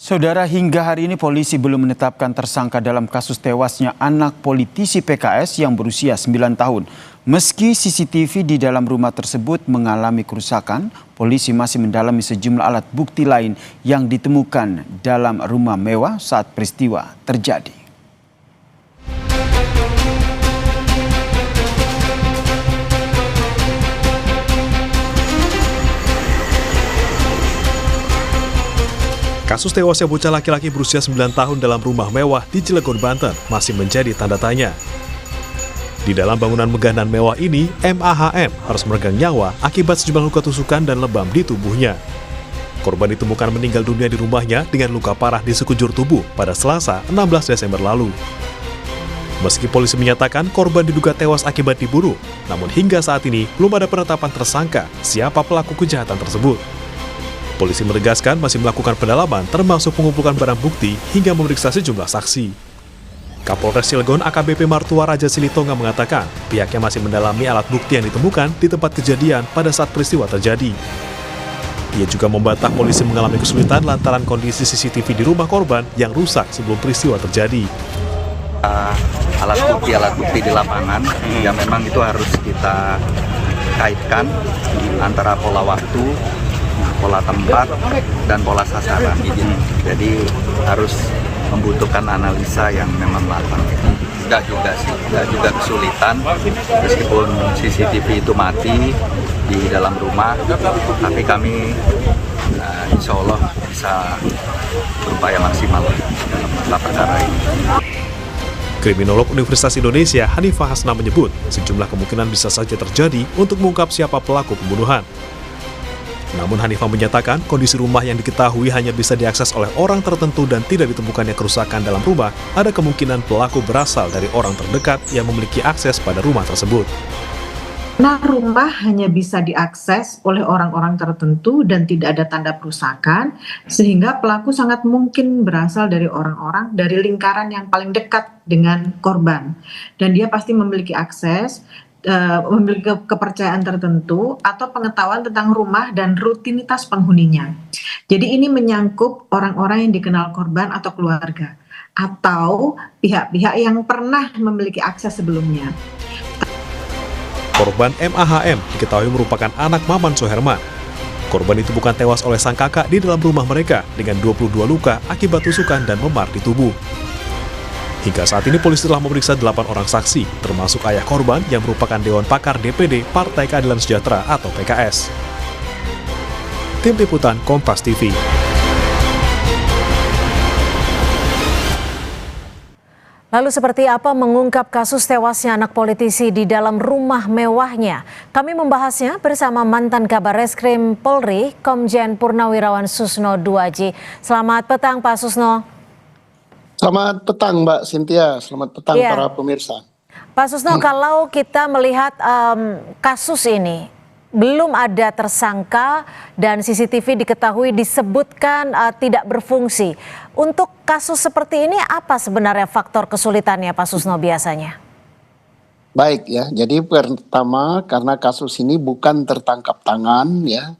Saudara, hingga hari ini polisi belum menetapkan tersangka dalam kasus tewasnya anak politisi PKS yang berusia 9 tahun. Meski CCTV di dalam rumah tersebut mengalami kerusakan, polisi masih mendalami sejumlah alat bukti lain yang ditemukan dalam rumah mewah saat peristiwa terjadi. Kasus tewasnya bocah laki-laki berusia 9 tahun dalam rumah mewah di Cilegon, Banten masih menjadi tanda tanya. Di dalam bangunan megah dan mewah ini, MAHM harus meregang nyawa akibat sejumlah luka tusukan dan lebam di tubuhnya. Korban ditemukan meninggal dunia di rumahnya dengan luka parah di sekujur tubuh pada Selasa 16 Desember lalu. Meski polisi menyatakan korban diduga tewas akibat diburu, namun hingga saat ini belum ada penetapan tersangka siapa pelaku kejahatan tersebut. Polisi menegaskan masih melakukan pendalaman termasuk mengumpulkan barang bukti hingga memeriksa sejumlah saksi. Kapolres Cilegon AKBP Martua Raja Silitonga mengatakan pihaknya masih mendalami alat bukti yang ditemukan di tempat kejadian pada saat peristiwa terjadi. Ia juga membantah polisi mengalami kesulitan lantaran kondisi CCTV di rumah korban yang rusak sebelum peristiwa terjadi. Alat bukti di lapangan yang memang itu harus kita kaitkan antara pola waktu, pola tempat, dan pola sasaran. Jadi harus membutuhkan analisa yang memang matang. Enggak juga kesulitan, meskipun CCTV itu mati di dalam rumah, tapi kami insya Allah bisa berupaya maksimal dalam mengungkap perkara ini. Kriminolog Universitas Indonesia Hanifah Hasna menyebut sejumlah kemungkinan bisa saja terjadi untuk mengungkap siapa pelaku pembunuhan. Namun Hanifah menyatakan kondisi rumah yang diketahui hanya bisa diakses oleh orang tertentu dan tidak ditemukannya kerusakan dalam rumah, ada kemungkinan pelaku berasal dari orang terdekat yang memiliki akses pada rumah tersebut. Nah, rumah hanya bisa diakses oleh orang-orang tertentu dan tidak ada tanda kerusakan, sehingga pelaku sangat mungkin berasal dari orang-orang dari lingkaran yang paling dekat dengan korban. Dan dia pasti memiliki akses, memiliki kepercayaan tertentu atau pengetahuan tentang rumah dan rutinitas penghuninya. Jadi ini menyangkut orang-orang yang dikenal korban atau keluarga, atau pihak-pihak yang pernah memiliki akses sebelumnya. Korban MAHM diketahui merupakan anak Maman Soherman. Korban ditemukan tewas oleh sang kakak di dalam rumah mereka dengan 22 luka akibat tusukan dan memar di tubuh. Hingga saat ini polisi telah memeriksa 8 orang saksi, termasuk ayah korban yang merupakan Dewan Pakar DPD Partai Keadilan Sejahtera atau PKS. Tim Liputan Kompas TV. Lalu seperti apa mengungkap kasus tewasnya anak politisi di dalam rumah mewahnya? Kami membahasnya bersama mantan Kabar Reskrim Polri, Komjen Purnawirawan Susno Duaji. Selamat petang Pak Susno. Selamat petang Mbak Cynthia, selamat petang para pemirsa. Pak Susno, kalau kita melihat kasus ini, belum ada tersangka dan CCTV diketahui disebutkan tidak berfungsi. Untuk kasus seperti ini apa sebenarnya faktor kesulitannya Pak Susno biasanya? Baik ya, jadi pertama karena kasus ini bukan tertangkap tangan ya,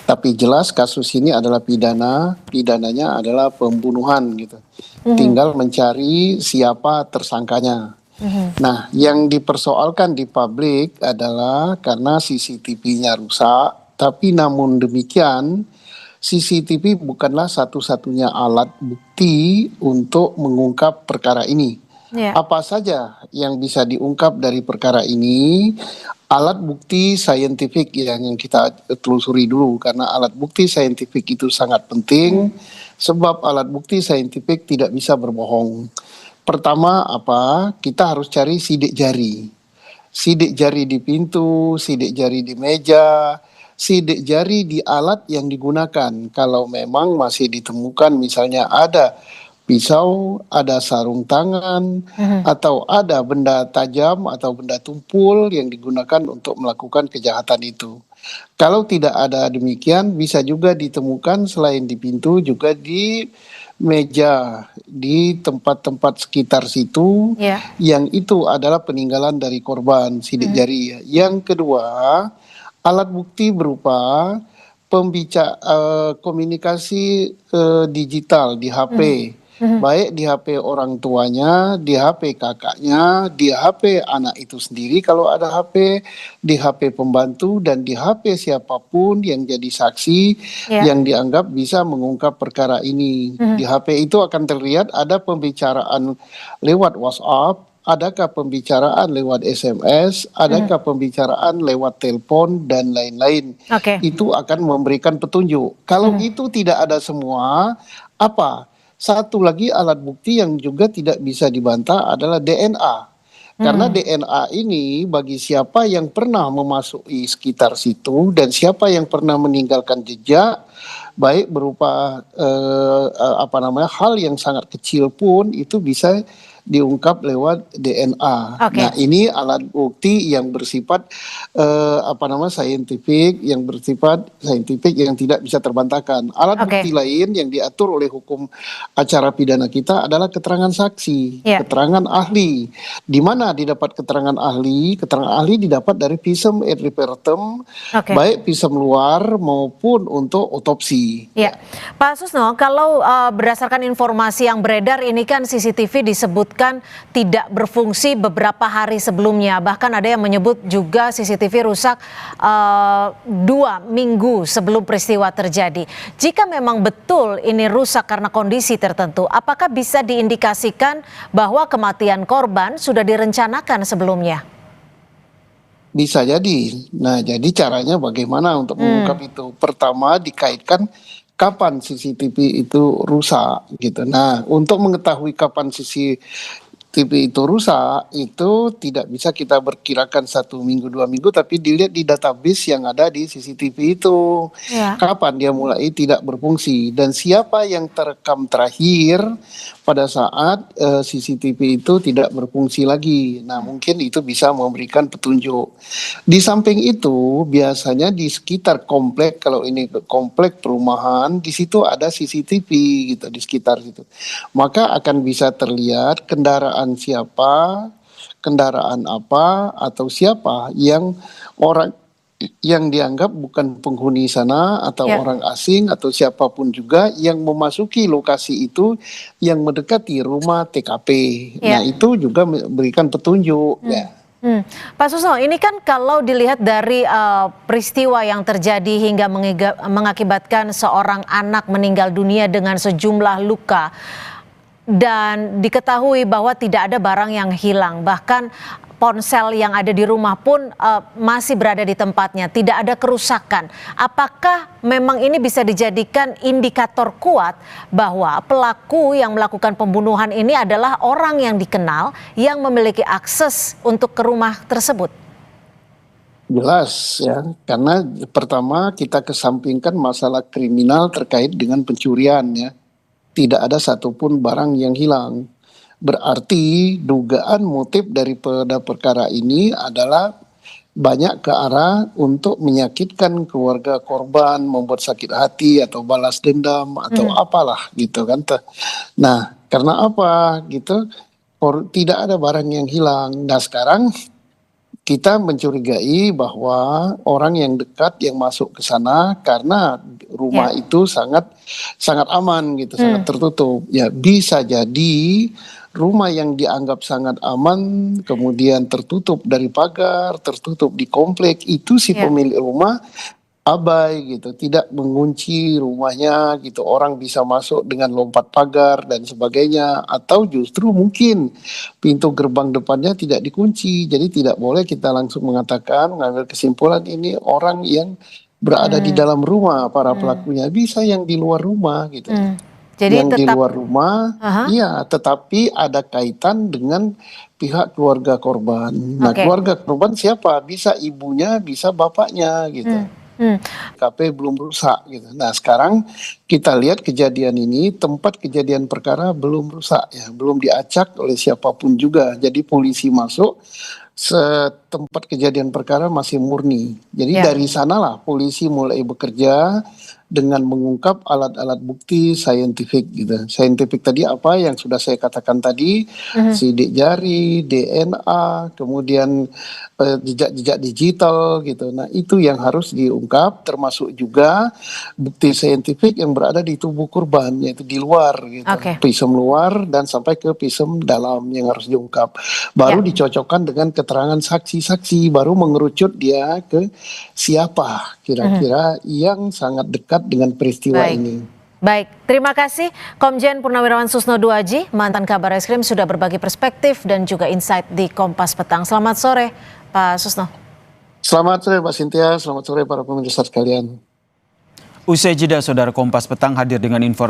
tapi jelas kasus ini adalah pidananya adalah pembunuhan gitu. Tinggal mencari siapa tersangkanya. Nah, yang dipersoalkan di publik adalah karena CCTV-nya rusak, tapi namun demikian CCTV bukanlah satu-satunya alat bukti untuk mengungkap perkara ini. Apa saja yang bisa diungkap dari perkara ini? Alat bukti saintifik yang kita telusuri dulu, karena alat bukti saintifik itu sangat penting, sebab alat bukti saintifik tidak bisa berbohong. Pertama kita harus cari sidik jari. Sidik jari di pintu, sidik jari di meja, sidik jari di alat yang digunakan. Kalau memang masih ditemukan misalnya ada pisau, ada sarung tangan, atau ada benda tajam atau benda tumpul yang digunakan untuk melakukan kejahatan itu. Kalau tidak ada demikian, bisa juga ditemukan selain di pintu juga di meja, di tempat-tempat sekitar situ, yang itu adalah peninggalan dari korban, sidik jari. Yang kedua, alat bukti berupa komunikasi digital di HP. Baik di HP orang tuanya, di HP kakaknya, di HP anak itu sendiri kalau ada HP, di HP pembantu, dan di HP siapapun yang jadi saksi yang dianggap bisa mengungkap perkara ini. Di HP itu akan terlihat ada pembicaraan lewat WhatsApp, adakah pembicaraan lewat SMS, adakah pembicaraan lewat telepon, dan lain-lain. Itu akan memberikan petunjuk. Kalau itu tidak ada semua, apa? Satu lagi alat bukti yang juga tidak bisa dibantah adalah DNA. Karena DNA ini bagi siapa yang pernah memasuki sekitar situ dan siapa yang pernah meninggalkan jejak, baik berupa hal yang sangat kecil pun itu bisa diungkap lewat DNA. Nah, ini alat bukti yang bersifat saintifik, yang tidak bisa terbantahkan. Alat bukti lain yang diatur oleh hukum acara pidana kita adalah keterangan saksi, keterangan ahli. Di mana didapat keterangan ahli? Keterangan ahli didapat dari visum et repertum, baik visum luar maupun untuk otopsi. Pak Susno, kalau berdasarkan informasi yang beredar ini kan CCTV disebutkan tidak berfungsi beberapa hari sebelumnya. Bahkan ada yang menyebut juga CCTV rusak 2 minggu sebelum peristiwa terjadi. Jika memang betul ini rusak karena kondisi tertentu, apakah bisa diindikasikan bahwa kematian korban sudah direncanakan sebelumnya? Bisa jadi. Nah, jadi caranya bagaimana untuk mengungkap itu? Pertama, dikaitkan kapan CCTV itu rusak gitu. Nah, untuk mengetahui kapan CCTV itu rusak itu tidak bisa kita perkirakan 1 minggu 2 minggu, tapi dilihat di database yang ada di CCTV itu kapan dia mulai tidak berfungsi dan siapa yang terekam terakhir pada saat CCTV itu tidak berfungsi lagi. Nah, mungkin itu bisa memberikan petunjuk. Di samping itu, biasanya di sekitar komplek, kalau ini komplek perumahan, di situ ada CCTV gitu di sekitar situ. Maka akan bisa terlihat kendaraan siapa, kendaraan apa, atau siapa yang orang yang dianggap bukan penghuni sana atau orang asing atau siapapun juga yang memasuki lokasi itu yang mendekati rumah TKP. Nah, itu juga memberikan petunjuk. Pak Susno, ini kan kalau dilihat dari peristiwa yang terjadi hingga mengakibatkan seorang anak meninggal dunia dengan sejumlah luka dan diketahui bahwa tidak ada barang yang hilang, bahkan ponsel yang ada di rumah pun masih berada di tempatnya, tidak ada kerusakan. Apakah memang ini bisa dijadikan indikator kuat bahwa pelaku yang melakukan pembunuhan ini adalah orang yang dikenal, yang memiliki akses untuk ke rumah tersebut? Jelas ya, karena pertama kita kesampingkan masalah kriminal terkait dengan pencurian ya. Tidak ada satupun barang yang hilang. Berarti dugaan motif daripada perkara ini adalah banyak ke arah untuk menyakitkan keluarga korban, membuat sakit hati atau balas dendam atau apalah gitu kan. Nah, karena apa gitu? Tidak ada barang yang hilang. Nah, sekarang kita mencurigai bahwa orang yang dekat yang masuk ke sana karena rumah itu sangat aman gitu, sangat tertutup. Ya, bisa jadi rumah yang dianggap sangat aman kemudian tertutup dari pagar, tertutup di komplek itu si pemilik rumah abai gitu, tidak mengunci rumahnya gitu, orang bisa masuk dengan lompat pagar dan sebagainya, atau justru mungkin pintu gerbang depannya tidak dikunci, jadi tidak boleh kita langsung mengatakan, mengambil kesimpulan ini orang yang berada di dalam rumah para pelakunya, bisa yang di luar rumah gitu. Jadi yang di luar rumah, iya, tetapi ada kaitan dengan pihak keluarga korban. Nah, keluarga korban siapa? Bisa ibunya, bisa bapaknya gitu. TKP belum rusak gitu. Nah, sekarang kita lihat kejadian ini, tempat kejadian perkara belum rusak ya, belum diacak oleh siapapun juga. Jadi polisi masuk, tempat kejadian perkara masih murni. Jadi dari sanalah polisi mulai bekerja dengan mengungkap alat-alat bukti saintifik gitu. Saintifik tadi apa yang sudah saya katakan tadi, sidik jari, DNA, kemudian jejak-jejak digital gitu. Nah, itu yang harus diungkap, termasuk juga bukti saintifik yang berada di tubuh korban, yaitu di luar gitu. Oke. Visum luar dan sampai ke visum dalam yang harus diungkap. Baru dicocokkan dengan keterangan saksi-saksi, baru mengerucut dia ke siapa kira-kira yang sangat dekat dengan peristiwa Baik. ini. Baik, terima kasih Komjen Purnawirawan Susno Duaji, mantan Kabar Eskrim, sudah berbagi perspektif dan juga insight di Kompas Petang. Selamat sore, Pak Susno. Selamat sore Pak Cynthia, selamat sore para pemirsa sekalian. Usai jeda, Saudara, Kompas Petang hadir dengan informasi